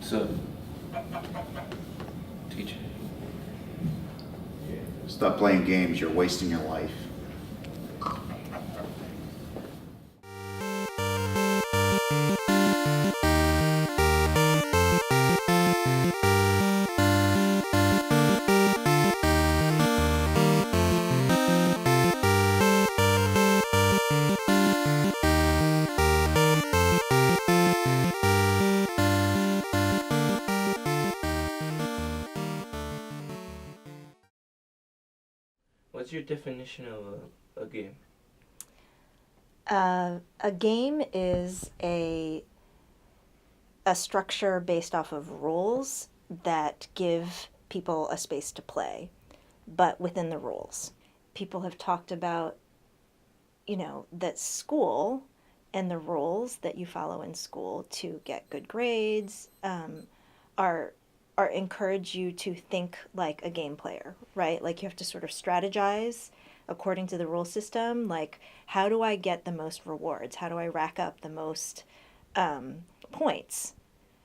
So, teacher. Stop playing games, you're wasting your life. What's your definition of a game? A game is a structure based off of rules that give people a space to play, but within the rules. People have talked about, that school and the rules that you follow in school to get good grades are encourage you to think like a game player, right? Like you have to sort of strategize according to the rule system. Like, how do I get the most rewards? How do I rack up the most points,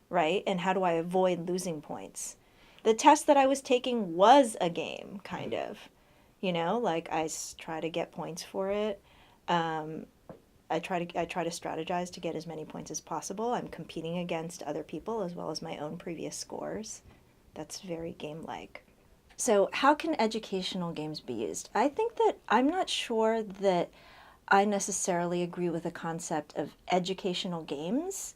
right? And how do I avoid losing points? The test that I was taking was a game, kind of. Like try to get points for it. I try to strategize to get as many points as possible. I'm competing against other people as well as my own previous scores. That's very game-like. So how can educational games be used? I think that I'm not sure that I necessarily agree with the concept of educational games,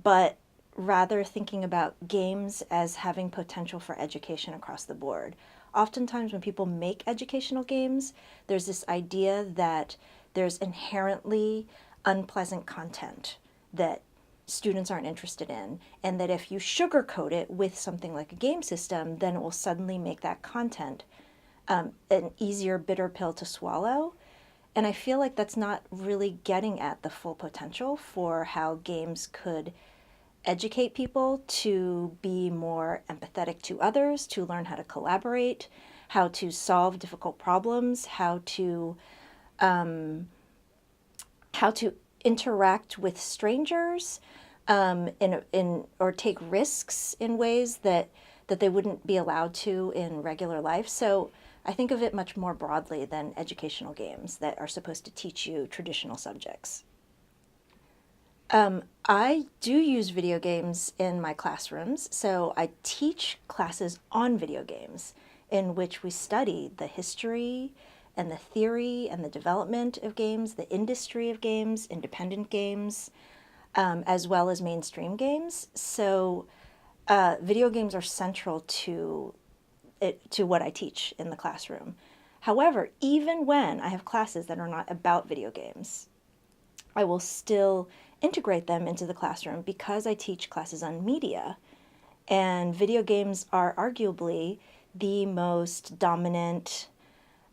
but rather thinking about games as having potential for education across the board. Oftentimes when people make educational games, there's this idea that there's inherently unpleasant content that students aren't interested in, and that if you sugarcoat it with something like a game system, then it will suddenly make that content an easier bitter pill to swallow. And I feel like that's not really getting at the full potential for how games could educate people to be more empathetic to others, to learn how to collaborate, how to solve difficult problems, how to interact with strangers, or take risks in ways that they wouldn't be allowed to in regular life. So I think of it much more broadly than educational games that are supposed to teach you traditional subjects. I do use video games in my classrooms, so I teach classes on video games in which we study the history and the theory and the development of games, the industry of games, independent games, as well as mainstream games. So video games are central to what I teach in the classroom. However, even when I have classes that are not about video games, I will still integrate them into the classroom because I teach classes on media. And video games are arguably the most dominant,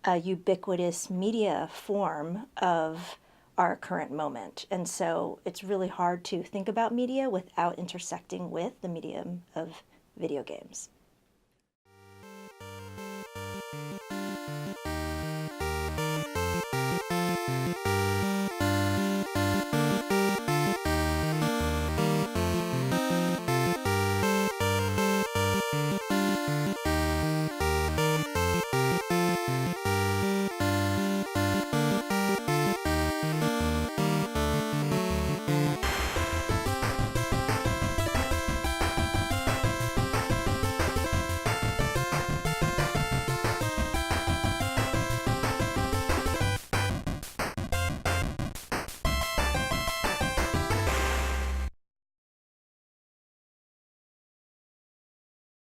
ubiquitous media form of our current moment. And so it's really hard to think about media without intersecting with the medium of video games.